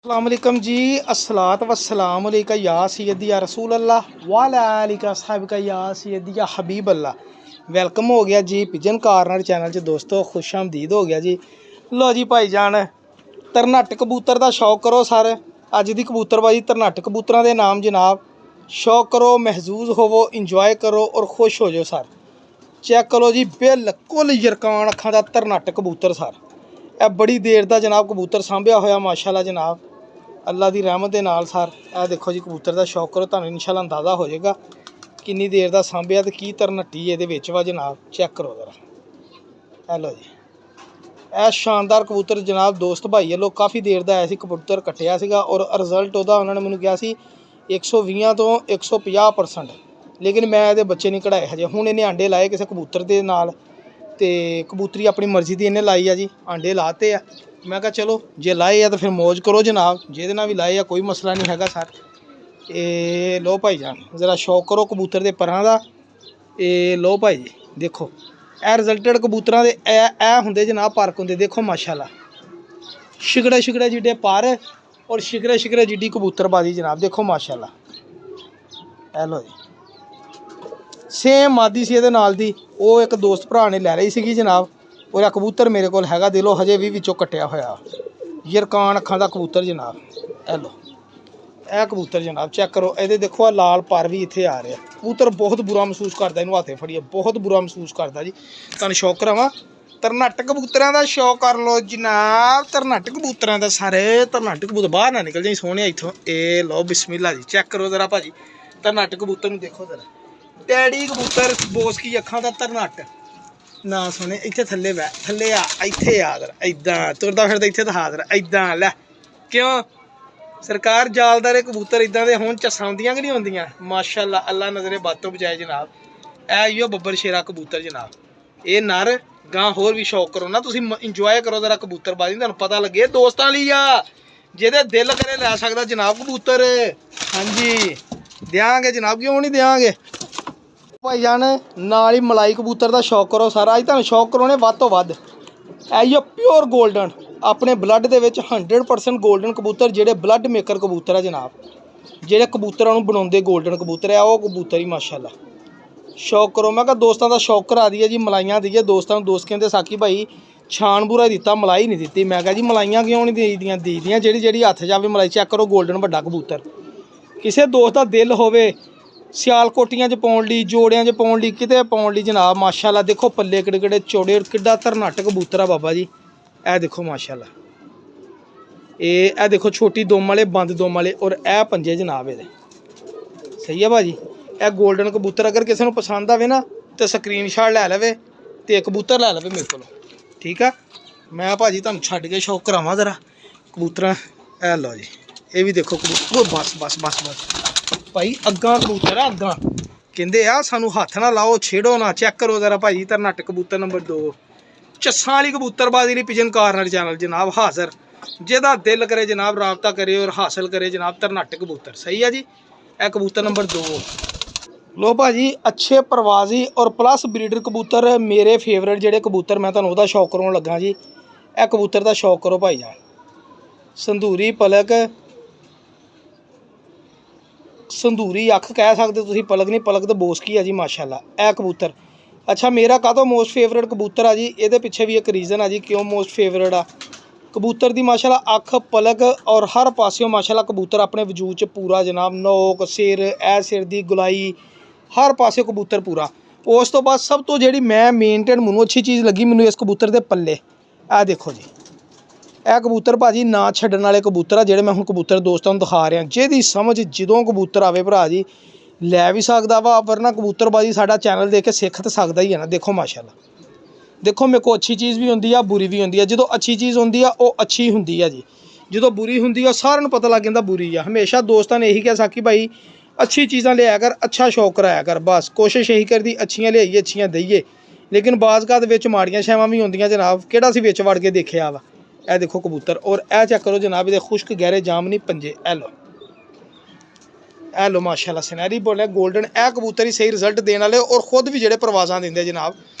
अस्सलामुअलैकुम जी। अस्सलात वस्सलाम अलैका या सैयदी या रसूल अल्लाह वाला आलिका साहिब का या सैयदी या हबीब अल्लाह। वेलकम हो गया जी पिजन कार्नर चैनल च दोस्तों, खुश आमदीद हो गया जी। लो जी भाईजान, तरनाट कबूतर का शौक करो सर। अज की कबूतरबाजी तरनाट कबूतर के नाम जनाब। शौक करो, महजूज होवो, इंजॉय करो और खुश हो जाओ सर। चेक करो जी, बिल्कुल यरकान अखा का तरनाट कबूतर सर। यह बड़ी देर का जनाब कबूतर सांभिया होया माशाअल्लाह जनाब, अल्लाह की रहमत के नाल सर। यह देखो जी कबूतर का शौक करो, तुहानूं इंशाअल्लाह अंदाज़ा हो जाएगा किन्नी देर का सांभिया तो की तरनट्टी ये वा जनाब। चेक करो ज़रा, हेलो जी। यह शानदार कबूतर जनाब दोस्त भाई लोग काफ़ी देर का आया कबूतर कट्टिया सीगा और रिजल्ट वह उन्होंने मैंने कहा सी 120 तो 150%, लेकिन मैं ये बच्चे नहीं कढ़ाए हजे। हूँ इन्हें आंडे लाए किसी कबूतर के नाल, तो कबूतरी अपनी मर्जी की इन्हें लाई है जी, आंडे लाते हैं। मैं कहा चलो जे लाए है तो फिर मौज करो जनाब, जिहदे नाल भी लाए है कोई मसला नहीं है सर। ये लो भाई जान, ज़रा शौक करो कबूतर के परां दा। ये लो भाई जी देखो, ए रिजल्टेड कबूतर के ए होंगे जनाब पार्क होंगे। देखो माशाल्लाह शिकड़े शिकड़े जिड्डे पर और शिकड़े शिकड़े जिड्डी कबूतरबाजी जनाब। देखो माशाल्लाह, हेलो जी। सेम मादी सी ये नाल दी, वो एक दोस्त भरा ने लै रही सी जनाब। और कबूतर मेरे को हैगा दिलों हजे भी विचों कट्टिया होया यरकान अखां का कबूतर जनाब। हेलो ए कबूतर जनाब चेक करो, ये देखो लाल पर भी इत्थे आ रहा। कबूतर बहुत बुरा महसूस करता, इनू हाथे फड़िए बहुत बुरा महसूस करता जी। तुहानूं शौक करावां तरनाट कबूतरां दा शौक कर लो जनाब। तरनाट कबूतरां दा सारे तरनाट कबूतर बाहर ना निकल जाए सोहने इत्थों। ए लो बिस्मिल्लाह जी, चेक करो ज़रा भाजी तरनाट कबूतर नूं देखो ज़रा। डैडी कबूतर बोस की अखां दा तरनाट ना सुने इत्थे थल्ले बह थल्ले आ इत्थे आ जरा इदां तुरदा फिरदा इत्थे दिखा जरा इदां लै। क्यों सरकार जालदारे कबूतर इदां दे होण झस्सां आउंदियां कि नहीं आउंदियां माशाअल्लाह, अल्लाह नज़रे बातों बचाए जनाब। ऐ इहो बब्बर शेरा कबूतर जनाब, ये नर गां होर भी शौक करो ना तुसीं, इंजॉय करो जरा कबूतरबाजी, तुहानूं पता लगे दोस्तां लई आ जेह्दे दिल करे लै सकदा जनाब कबूतर। हाँ जी देंगे जनाब, क्यों नहीं देंगे भाई जान। नाल ही मलाई कबूतर का शौक करो सारा। अज तुहानूं शौक करो ने वध तो वध इहो प्योर गोल्डन अपने ब्लड के 100% गोल्डन कबूतर, जेडे ब्लड मेकर कबूतर है जनाब, जेडे कबूतरां नूं बनाउंदे गोल्डन कबूतर है वो कबूतर ही माशाअल्लाह। शौक करो, मैं कहा दोस्तों का शौक करा दिए जी, मलाइयां दीए दोस्तों। दोस्त कहते साकी भाई छान बुरा दिता मलाई नहीं दी। मैं कहा जी मलाइयां क्यों नहीं दी दियां जी हत्थ जावे मलाई। चेक करो गोल्डन वड्डा कबूतर, किसी दोस्त का दिल होवे सियालकोटियां च पाउण लई, जोड़ियां च पाउण लई, किते पाउण लई जनाब माशाअल्लाह। देखो पल्ले किड़े किड़े चौड़े और किड्डा तरनाट कबूतर आ बाबा जी। ए देखो माशाअल्लाह, ए देखो छोटी दुम वाले बंद दुम वाले और ए पंजे जनाब ये सही है भाजी। ए गोल्डन कबूतर अगर किसी को पसंद आवे ना तो स्क्रीन शाट लै लवे तो कबूतर लै लवे मेरे को, ठीक है। मैं भाजी तुहानूं छड्ड के शौक करावां ज़रा कबूतर। ए लो जी ये भी देखो कबूतर, बस बस बस बस भाई अग्गां कबूतर है अग्गां कहते आ सानू हत्थ ना लाओ छेड़ो ना। चेक करो ज़रा भाई तरनाट कबूतर नंबर 2 झस्सां वाली कबूतरबाजी लई पिजन कार्नर चैनल जनाब हाज़र। जेदा दिल करे जनाब राबता करे और हासिल करे जनाब तरनाट कबूतर, सही है जी। यह कबूतर नंबर 2 लो भाजी। अच्छे परवाजी और प्लस ब्रीडर कबूतर मेरे फेवरेट जेडे कबूतर, मैं तुहानूं उहदा शौक कराउण लगा जी। यह कबूतर का शौक करो भाई जान। संधूरी पलक, संधूरी अख कह सकते तुसीं, पलक नहीं, पलक तो बोस की है जी माशाअल्लाह। ए कबूतर अच्छा मेरा काहतों मोस्ट फेवरेट कबूतर आ जी, ये पिछे भी एक रीज़न है जी क्यों मोस्ट फेवरेट आ कबूतर दी माशाअल्लाह। अख पलक और हर पासियों माशाअल्लाह कबूतर अपने वजूद च पूरा जनाब। नोक सिर ए सिर दी गुलाई हर पासे कबूतर पूरा। उस तो बाद सब तो जी मैं मेनटेन मैनूं अच्छी चीज़ लगी मैनूं इस कबूतर के पल्ले, आ देखो जी। यह कबूतर भाजी ना छड्डण वाले कबूतर आ जेडे मैं हुण कबूतर दोस्तों दिखा रहा। जिहदी समझ जदों कबूतर आवे भरा जी लै भी सकदा वा, वरना कबूतरबाजी साडा चैनल देख के सिख तो सकदा ही है ना। देखो माशाअल्लाह, देखो मेरे को अच्छी चीज़ भी होंदी है बुरी भी होंदी है। जो अच्छी चीज़ होंदी है वो अच्छी होंदी है जी, जो बुरी होंदी है सारिਆਂ ਨੂੰ पता लग जाता बुरी है। हमेशा दोस्तों ने यही कहा साकी भाई अच्छी चीज़ां लिया कर, अच्छा शौक कराया कर, बस कोशिश यही करती अच्छियां लियाइए अच्छियां दईए। लेकिन बाज़ विच माड़ियां शैवां भी होंदियां जनाब, किहड़ा सी विच वड़ के देखिया वा। ए देखो कबूतर और ए चेक करो जनाब ये खुश्क गहरे जामनी पंजे। ए लो माशाअल्लाह सनहरी बोले गोल्डन। ए कबूतर ही सही रिजल्ट देने वाले और खुद भी जेडे परवाज़ां दिंदे जनाब।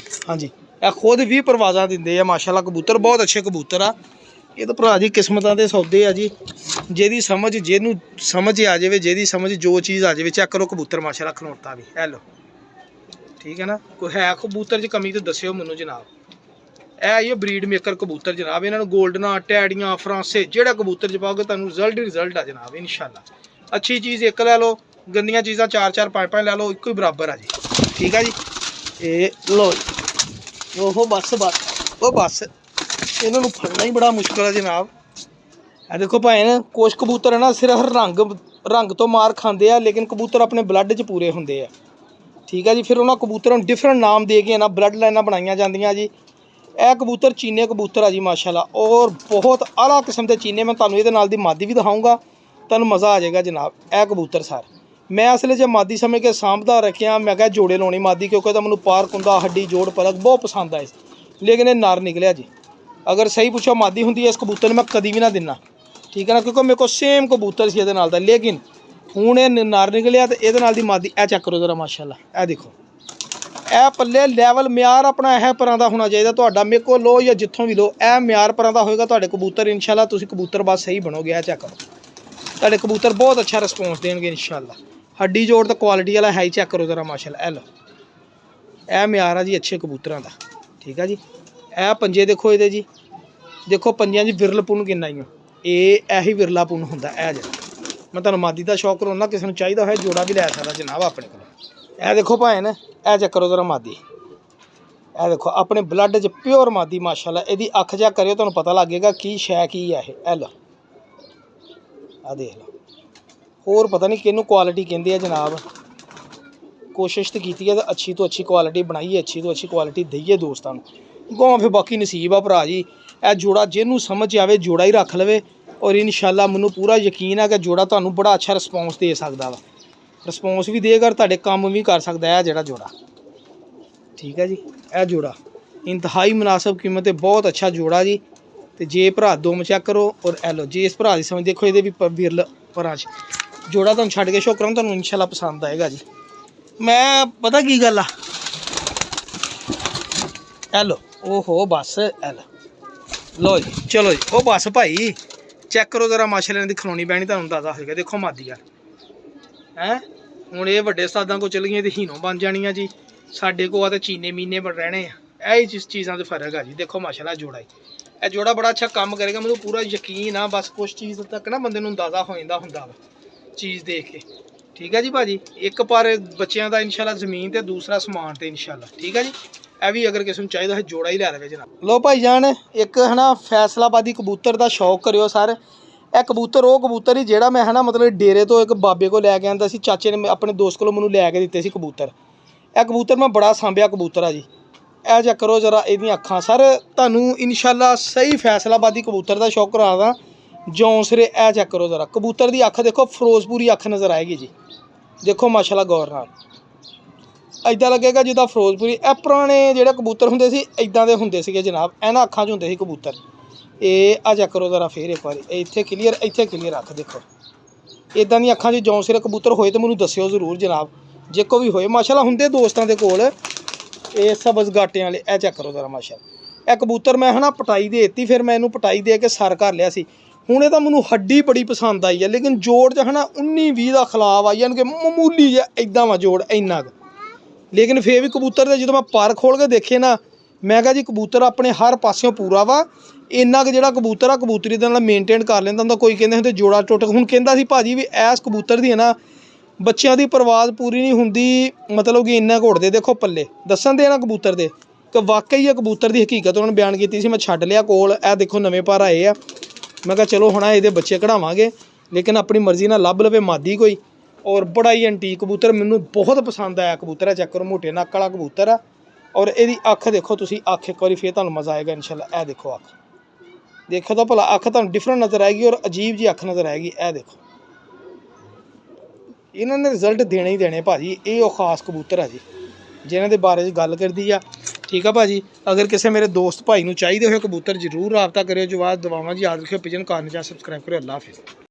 हाँ जी ए खुद भी परवाज़ां दिंदे आ माशाअल्लाह। कबूतर बहुत अच्छे कबूतर आ ਇਹ ਤਾਂ ਭਰਾ ਜੀ ਕਿਸਮਤਾਂ ਦੇ ਸੌਦੇ ਆ ਜੀ। ਜਿਹਦੀ ਸਮਝ ਜਿਹਨੂੰ ਸਮਝ ਆ ਜਾਵੇ, ਜਿਹਦੀ ਸਮਝ ਜੋ ਚੀਜ਼ ਆ ਜਾਵੇ। ਚੈੱਕ ਕਰੋ ਕਬੂਤਰ ਮਾਸ਼ਾਅੱਲਾ ਖਲੋਤਾ ਵੀ ਹੈ ਲੋ, ਠੀਕ ਹੈ ਨਾ। ਕੋਈ ਹੈ ਕਬੂਤਰ 'ਚ ਕਮੀ ਤਾਂ ਦੱਸਿਓ ਮੈਨੂੰ ਜਨਾਬ। ਇਹ ਬਰੀਡ ਮੇਕਰ ਕਬੂਤਰ ਜਨਾਬ। ਇਹਨਾਂ ਨੂੰ ਗੋਲਡਨਾਂ, ਟੈਡੀਆਂ, ਫਰਾਂਸੇ ਜਿਹੜਾ ਕਬੂਤਰ 'ਚ ਪਾਓਗੇ ਤੁਹਾਨੂੰ ਰਿਜ਼ਲਟ ਆ ਜਨਾਬ ਇਨਸ਼ਾਅੱਲਾ। ਅੱਛੀ ਚੀਜ਼ ਇੱਕ ਲੈ ਲਓ, ਗੰਦੀਆਂ ਚੀਜ਼ਾਂ 4-4 5-5 ਲੈ ਲਓ, ਇੱਕੋ ਹੀ ਬਰਾਬਰ ਆ ਜੀ, ਠੀਕ ਆ ਜੀ। ਇਹ ਲੋ ਉਹ ਬਸ ਉਹ ਬਸ ਇਹਨਾਂ ਨੂੰ ਫੜਨਾ ਹੀ ਬੜਾ ਮੁਸ਼ਕਿਲ ਹੈ ਜਨਾਬ। ਇਹ ਦੇਖੋ ਭਾਵੇਂ ਕੁਛ ਕਬੂਤਰ ਹੈ ਨਾ ਸਿਰਫ ਰੰਗ ਤੋਂ ਮਾਰ ਖਾਂਦੇ ਆ, ਲੇਕਿਨ ਕਬੂਤਰ ਆਪਣੇ ਬਲੱਡ 'ਚ ਪੂਰੇ ਹੁੰਦੇ ਆ, ਠੀਕ ਹੈ ਜੀ। ਫਿਰ ਉਹਨਾਂ ਕਬੂਤਰਾਂ ਨੂੰ ਡਿਫਰੈਂਟ ਨਾਮ ਦੇ ਕੇ ਨਾ ਬਲੱਡ ਲਾਈਨਾਂ ਬਣਾਈਆਂ ਜਾਂਦੀਆਂ ਜੀ। ਇਹ ਕਬੂਤਰ ਚੀਨੇ ਕਬੂਤਰ ਆ ਜੀ ਮਾਸ਼ਾਅੱਲਾ, ਔਰ ਬਹੁਤ ਆਲਾ ਕਿਸਮ ਦੇ ਚੀਨੇ। ਮੈਂ ਤੁਹਾਨੂੰ ਇਹਦੇ ਨਾਲ ਦੀ ਮਾਦੀ ਵੀ ਦਿਖਾਊਂਗਾ, ਤੁਹਾਨੂੰ ਮਜ਼ਾ ਆ ਜਾਏਗਾ ਜਨਾਬ। ਇਹ ਕਬੂਤਰ ਸਰ ਮੈਂ ਅਸਲ 'ਚ ਮਾਦੀ ਸਮਝ ਕੇ ਸਾਂਭਦਾ ਰੱਖਿਆ। ਮੈਂ ਕਿਹਾ ਜੋੜੇ ਲਾਉਣੀ ਮਾਦੀ, ਕਿਉਂਕਿ ਇਹਦਾ ਮੈਨੂੰ ਪਾਰ ਕੁੰਦਾ, ਹੱਡੀ, ਜੋੜ, ਪਲਕ ਬਹੁਤ ਪਸੰਦ ਆਏ, ਲੇਕਿਨ ਇਹ ਨਰ ਨਿਕਲਿਆ ਜੀ। ਅਗਰ ਸਹੀ ਪੁੱਛੋ ਮਾਦੀ ਹੁੰਦੀ ਹੈ ਇਸ ਕਬੂਤਰ ਨੂੰ ਮੈਂ ਕਦੀ ਵੀ ਨਾ ਦਿੰਨਾ, ਠੀਕ ਹੈ ਨਾ, ਕਿਉਂਕਿ ਮੇਰੇ ਕੋਲ ਸੇਮ ਕਬੂਤਰ ਸੀ ਇਹਦੇ ਨਾਲ ਦਾ, ਲੇਕਿਨ ਹੁਣ ਇਹ ਨਰ ਨਿਕਲਿਆ ਤੇ ਇਹਦੇ ਨਾਲ ਦੀ ਮਾਦੀ। ਇਹ ਚੈੱਕ ਕਰੋ ਜ਼ਰਾ ਮਾਸ਼ਾਅੱਲਾ, ਇਹ ਦੇਖੋ। ਇਹ ਪੱਲੇ ਲੈਵਲ ਮਿਆਰ ਆਪਣਾ ਇਹ ਪਰਾਂ ਦਾ ਹੋਣਾ ਚਾਹੀਦਾ ਤੁਹਾਡਾ। ਮੇਰੇ ਕੋਲ ਲੋ ਜਾਂ ਜਿੱਥੋਂ ਵੀ ਲੋ, ਇਹ ਮਿਆਰ ਪਰਾਂ ਦਾ ਹੋਏਗਾ ਤੁਹਾਡੇ ਕਬੂਤਰ ਇਨਸ਼ਾਅੱਲਾ। ਤੁਸੀਂ ਕਬੂਤਰ ਬਸ ਸਹੀ ਬਣੋਗੇ। ਇਹ ਚੈੱਕ ਕਰੋ, ਤੁਹਾਡੇ ਕਬੂਤਰ ਬਹੁਤ ਅੱਛਾ ਰਿਸਪੌਂਸ ਦੇਣਗੇ ਇਨਸ਼ਾਅੱਲਾ। ਹੱਡੀ ਜੋੜ ਤਾਂ ਕੁਆਲਿਟੀ ਵਾਲਾ ਹੈ ਹੀ। ਚੈੱਕ ਕਰੋ ਜ਼ਰਾ ਮਾਸ਼ਾਅੱਲਾ। ਇਹ ਲੋ, ਇਹ ਮਿਆਰ ਆ ਜੀ ਅੱਛੇ ਕਬੂਤਰਾਂ ਦਾ, ਠੀਕ ਆ ਜੀ। ਇਹ ਪੰਜੇ ਦੇਖੋ ਇਹਦੇ ਜੀ, ਦੇਖੋ ਪੰਜਿਆਂ 'ਚ ਵਿਰਲਪੁਣ ਕਿੰਨਾ ਹੀ ਆ। ਇਹੀ ਵਿਰਲਾਪੁਣ ਹੁੰਦਾ। ਇਹ ਜਿਹੜਾ ਮੈਂ ਤੁਹਾਨੂੰ ਮਾਦੀ ਦਾ ਸ਼ੌਕ ਕਰਾਉਣਾ, ਕਿਸੇ ਨੂੰ ਚਾਹੀਦਾ ਹੋਇਆ ਜੋੜਾ ਵੀ ਲੈ ਸਕਦਾ ਜਨਾਬ ਆਪਣੇ ਕੋਲ। ਇਹ ਦੇਖੋ ਭਾਵੇਂ ਨਾ, ਇਹ ਚੈੱਕ ਕਰੋ ਜ਼ਰਾ ਮਾਦੀ। ਇਹ ਦੇਖੋ ਆਪਣੇ ਬਲੱਡ 'ਚ ਪਿਓਰ ਮਾਦੀ ਮਾਸ਼ਾਅੱਲਾ। ਇਹਦੀ ਅੱਖ ਚੈੱਕ ਕਰਿਓ, ਤੁਹਾਨੂੰ ਪਤਾ ਲੱਗੇਗਾ ਕੀ ਸ਼ੈ ਕੀ ਹੈ ਇਹ। ਲੋ ਆ ਦੇਖ ਲਓ, ਹੋਰ ਪਤਾ ਨਹੀਂ ਕਿਹਨੂੰ ਕੁਆਲਿਟੀ ਕਹਿੰਦੇ ਆ ਜਨਾਬ। ਕੋਸ਼ਿਸ਼ ਤਾਂ ਕੀਤੀ ਹੈ ਤਾਂ ਅੱਛੀ ਤੋਂ ਅੱਛੀ ਕੁਆਲਿਟੀ ਬਣਾਈਏ, ਅੱਛੀ ਤੋਂ ਅੱਛੀ ਕੁਆਲਿਟੀ ਦਈਏ ਦੋਸਤਾਂ ਨੂੰ। ਗਾਂ ਫਿਰ ਬਾਕੀ ਨਸੀਬ ਆ ਭਰਾ ਜੀ। ਇਹ ਜੋੜਾ ਜਿਹਨੂੰ ਸਮਝ ਆਵੇ ਜੋੜਾ ਹੀ ਰੱਖ ਲਵੇ, ਔਰ ਇਨਸ਼ਾਅੱਲਾ ਮੈਨੂੰ ਪੂਰਾ ਯਕੀਨ ਹੈ ਕਿ ਜੋੜਾ ਤੁਹਾਨੂੰ ਬੜਾ ਅੱਛਾ ਰਿਸਪੌਂਸ ਦੇ ਸਕਦਾ ਵਾ। ਰਿਸਪੌਂਸ ਵੀ ਦੇਗਾ, ਤੁਹਾਡੇ ਕੰਮ ਵੀ ਕਰ ਸਕਦਾ ਇਹ ਜਿਹੜਾ ਜੋੜਾ, ਠੀਕ ਹੈ ਜੀ। ਇਹ ਜੋੜਾ ਇੰਤਹਾਈ ਮੁਨਾਸਬ ਕੀਮਤ ਤੇ ਬਹੁਤ ਅੱਛਾ ਜੋੜਾ ਜੀ। ਤੇ ਜੇ ਭਰਾ ਦੋ ਚੈੱਕ ਕਰੋ, ਔਰ ਇਹ ਲਓ ਜੇ ਇਸ ਭਰਾ ਦੀ ਸਮਝ ਦੇਖੋ, ਇਹਦੇ ਵੀ ਵਿਰਲ ਪਰਾਂ 'ਚ ਜੋੜਾ ਤੁਹਾਨੂੰ ਛੱਡ ਕੇ ਸ਼ੌਕ ਕਰਾਂ, ਤੁਹਾਨੂੰ ਇਨਸ਼ਾਅੱਲਾ ਪਸੰਦ ਆਏਗਾ ਜੀ। ਮੈਂ ਪਤਾ ਕੀ ਗੱਲ ਆ, ਇਹ ਲਓ ਓਹੋ ਬਸ ਇਹ ਲਓ ਜੀ, ਚਲੋ ਜੀ ਉਹ ਬਸ ਭਾਈ ਚੈੱਕ ਕਰੋ ਜ਼ਰਾ ਮਾਸ਼ਾਅੱਲਾ। ਦੀ ਖਲੋਣੀ ਪੈਣੀ ਤੁਹਾਨੂੰ ਦੱਸਦਾ ਹੋਏਗਾ। ਦੇਖੋ ਮਾਦੀ ਯਾਰ ਹੈ, ਹੁਣ ਇਹ ਵੱਡੇ ਉਸਤਾਦਾਂ ਕੋਲ ਚਲ ਗਈਆਂ ਤੇ ਹੀਨੋਂ ਬਣ ਜਾਣੀਆਂ ਜੀ। ਸਾਡੇ ਕੋਲ ਆ ਤੇ ਚੀਨੇ ਮੀਨੇ ਬਣ ਰਹਿਣੇ ਆ। ਇਹ ਚੀਜ਼ਾਂ 'ਚ ਫਰਕ ਆ ਜੀ। ਦੇਖੋ ਮਾਸ਼ਾਅੱਲਾ ਜੋੜਾ ਹੀ, ਇਹ ਜੋੜਾ ਬੜਾ ਅੱਛਾ ਕੰਮ ਕਰੇਗਾ, ਮੈਨੂੰ ਪੂਰਾ ਯਕੀਨ ਆ। ਬਸ ਕੁਛ ਚੀਜ਼ ਤੱਕ ਨਾ ਬੰਦੇ ਨੂੰ ਅੰਦਾਜ਼ਾ ਹੋ ਜਾਂਦਾ ਹੁੰਦਾ ਵਾ ਚੀਜ਼ ਦੇਖ ਕੇ, ਠੀਕ ਹੈ ਜੀ ਭਾਜੀ। ਇੱਕ ਪਰ ਬੱਚਿਆਂ ਦਾ ਇਨਸ਼ਾਅੱਲਾ ਜ਼ਮੀਨ ਤੇ ਦੂਸਰਾ ਸਮਾਨ ਤੇ ਇਨਸ਼ਾਅੱਲਾ, ਠੀਕ ਹੈ ਜੀ। ਇਹ ਵੀ ਅਗਰ ਕਿਸੇ ਨੂੰ ਚਾਹੀਦਾ ਹੈ ਜੋੜਾ ਹੀ ਲੈ ਦੇਵੇ ਜਨਾਬ। ਲੋ ਭਾਈ ਜਾਨ, ਇੱਕ ਹੈ ਨਾ ਫੈਸਲਾਬਾਦੀ ਕਬੂਤਰ ਦਾ ਸ਼ੌਕ ਕਰਿਓ ਸਰ। ਇਹ ਕਬੂਤਰ ਉਹ ਕਬੂਤਰ ਹੀ ਜਿਹੜਾ ਮੈਂ ਹੈ ਨਾ ਮਤਲਬ ਡੇਰੇ ਤੋਂ ਇੱਕ ਬਾਬੇ ਕੋਲ ਲੈ ਕੇ ਆਂਦਾ ਸੀ। ਚਾਚੇ ਨੇ ਆਪਣੇ ਦੋਸਤ ਕੋਲੋਂ ਮੈਨੂੰ ਲੈ ਕੇ ਦਿੱਤੇ ਸੀ ਕਬੂਤਰ। ਇਹ ਕਬੂਤਰ ਮੈਂ ਬੜਾ ਸਾਂਭਿਆ ਕਬੂਤਰ ਆ ਜੀ। ਇਹ ਚੈੱਕ ਕਰੋ ਜ਼ਰਾ ਇਹਦੀਆਂ ਅੱਖਾਂ ਸਰ, ਤੁਹਾਨੂੰ ਇਨਸ਼ਾਅੱਲਾ ਸਹੀ ਫੈਸਲਾਬਾਦੀ ਕਬੂਤਰ ਦਾ ਸ਼ੌਕ ਕਰਾਦਾ ਜੌਂਸਰੇ। ਇਹ ਚੈੱਕ ਕਰੋ ਜ਼ਰਾ ਕਬੂਤਰ ਦੀ ਅੱਖ ਦੇਖੋ, ਫਿਰੋਜ਼ਪੁਰੀ ਅੱਖ ਨਜ਼ਰ ਆਏਗੀ ਜੀ। ਦੇਖੋ ਮਾਸ਼ਾਅੱਲਾ ਗੌਰ ਨਾਲ, ਇੱਦਾਂ ਲੱਗੇਗਾ ਜਿੱਦਾਂ ਫਿਰੋਜ਼ਪੁਰੀ। ਇਹ ਪੁਰਾਣੇ ਜਿਹੜੇ ਕਬੂਤਰ ਹੁੰਦੇ ਸੀ ਇੱਦਾਂ ਦੇ ਹੁੰਦੇ ਸੀਗੇ ਜਨਾਬ, ਇਹਨਾਂ ਅੱਖਾਂ 'ਚ ਹੁੰਦੇ ਸੀ ਕਬੂਤਰ। ਇਹ ਆ ਚੈੱਕ ਕਰੋ ਜ਼ਰਾ ਫੇਰ ਇੱਕ ਵਾਰੀ, ਇੱਥੇ ਕਲੀਅਰ ਅੱਖ ਦੇਖੋ। ਇੱਦਾਂ ਦੀਆਂ ਅੱਖਾਂ 'ਚ ਜੌਂਸਰੇ ਕਬੂਤਰ ਹੋਏ ਤਾਂ ਮੈਨੂੰ ਦੱਸਿਓ ਜ਼ਰੂਰ ਜਨਾਬ, ਜੇ ਕੋਈ ਵੀ ਹੋਏ ਮਾਸ਼ਾਅੱਲਾ। ਹੁੰਦੇ ਦੋਸਤਾਂ ਦੇ ਕੋਲ ਇਹ ਸਬਜ਼ ਗਾਟਿਆਂ ਵਾਲੇ। ਇਹ ਚੈੱਕ ਕਰੋ ਜ਼ਰਾ ਮਾਸ਼ਾਅੱਲਾ। ਇਹ ਕਬੂਤਰ ਮੈਂ ਹੈ ਨਾ ਪਟਾਈ ਦੇ ਦਿੱਤੀ, ਫਿਰ ਮੈਂ ਇਹਨੂੰ ਪਟਾਈ ਦੇ ਕੇ ਸਰ ਕਰ ਲਿਆ ਸੀ। ਹੁਣ ਇਹ ਤਾਂ ਮੈਨੂੰ ਹੱਡੀ ਬੜੀ ਪਸੰਦ ਆਈ ਹੈ, ਲੇਕਿਨ ਜੋੜ 'ਚ ਹੈ ਨਾ 19-20 ਦਾ ਖਿਲਾਫ ਆਈ, ਯਾਨੀ ਕਿ ਮਾਮੂਲੀ ਜਿਹਾ ਇੱਦਾਂ ਵਾ ਜੋੜ ਇੰਨਾ ਕੁ। ਲੇਕਿਨ ਫੇਰ ਵੀ ਕਬੂਤਰ ਦੇ ਜਦੋਂ ਮੈਂ ਪਰ ਖੋਲ੍ਹ ਕੇ ਦੇਖੇ ਨਾ, ਮੈਂ ਕਿਹਾ ਜੀ ਕਬੂਤਰ ਆਪਣੇ ਹਰ ਪਾਸਿਓਂ ਪੂਰਾ ਵਾ। ਇੰਨਾ ਕੁ ਜਿਹੜਾ ਕਬੂਤਰ ਆ ਕਬੂਤਰੀ ਦੇ ਨਾਲ ਮੇਨਟੇਨ ਕਰ ਲੈਂਦਾ ਹੁੰਦਾ। ਕੋਈ ਕਹਿੰਦੇ ਹੁੰਦੇ ਜੋੜਾ ਟੁੱਟ, ਹੁਣ ਕਹਿੰਦਾ ਸੀ ਭਾਜੀ ਵੀ ਐਸ ਕਬੂਤਰ ਦੀ ਹੈ ਨਾ ਬੱਚਿਆਂ ਦੀ ਪਰਵਾਜ਼ ਪੂਰੀ ਨਹੀਂ ਹੁੰਦੀ, ਮਤਲਬ ਕਿ ਇੰਨਾ ਘੋੜਦੇ ਦੇਖੋ ਪੱਲੇ ਦੱਸਣ ਦੇ ਨਾ ਕਬੂਤਰ ਦੇ ਕਿ ਵਾਕਈ ਇਹ ਕਬੂਤਰ ਦੀ ਹਕੀਕਤ ਉਹਨਾਂ ਨੇ ਬਿਆਨ ਕੀਤੀ ਸੀ। ਮੈਂ ਛੱਡ ਲਿਆ ਕੋਲ। ਇਹ ਦੇਖੋ ਨਵੇਂ ਪਰ ਆਏ ਆ। ਮੈਂ ਕਿਹਾ ਚਲੋ ਹੁਣ ਇਹਦੇ ਬੱਚੇ ਕਢਾਵਾਂਗੇ, ਲੇਕਿਨ ਆਪਣੀ ਮਰਜ਼ੀ ਨਾਲ ਲੱਭ ਲਵੇ ਮਾਦੀ ਕੋਈ। ਔਰ ਬੜਾ ਹੀ ਐਂਟੀਕ ਕਬੂਤਰ, ਮੈਨੂੰ ਬਹੁਤ ਪਸੰਦ ਆਇਆ ਕਬੂਤਰ। ਹੈ ਚੈੱਕ ਕਰੋ, ਮੋਟੇ ਨੱਕ ਵਾਲਾ ਕਬੂਤਰ ਆ। ਔਰ ਇਹਦੀ ਅੱਖ ਦੇਖੋ ਤੁਸੀਂ, ਅੱਖ ਇੱਕ ਵਾਰੀ ਫੇਰ ਤੁਹਾਨੂੰ ਮਜ਼ਾ ਆਏਗਾ ਇਨਸ਼ਾਅੱਲਾ। ਇਹ ਦੇਖੋ ਅੱਖ ਦੇਖੋ ਤਾਂ ਭਲਾ, ਅੱਖ ਤੁਹਾਨੂੰ ਡਿਫਰੈਂਟ ਨਜ਼ਰ ਆਏਗੀ ਔਰ ਅਜੀਬ ਜੀ ਅੱਖ ਨਜ਼ਰ ਆਏਗੀ। ਇਹ ਦੇਖੋ ਇਹਨਾਂ ਨੇ ਰਿਜ਼ਲਟ ਦੇਣੇ ਹੀ ਦੇਣੇ ਭਾਜੀ। ਇਹ ਉਹ ਖਾਸ ਕਬੂਤਰ ਆ ਜੀ ਜਿਨ੍ਹਾਂ ਦੇ ਬਾਰੇ 'ਚ ਗੱਲ ਕਰਦੀ ਆ, ਠੀਕ ਆ ਭਾਜੀ। ਅਗਰ ਕਿਸੇ ਮੇਰੇ ਦੋਸਤ ਭਾਈ ਨੂੰ ਚਾਹੀਦੇ ਹੋਏ ਕਬੂਤਰ ਜ਼ਰੂਰ ਰਾਬਤਾ ਕਰਿਓ। ਜਵਾਬ ਦਵਾਵਾਂ ਜੀ। ਯਾਦ ਰੱਖਿਓ ਪਿਜਨ ਕਾਰਨ ਜਾਂ ਸਬਸਕ੍ਰਾਈਬ ਕਰਿਓ। ਅੱਲਾ ਹਾਫਿਜ਼।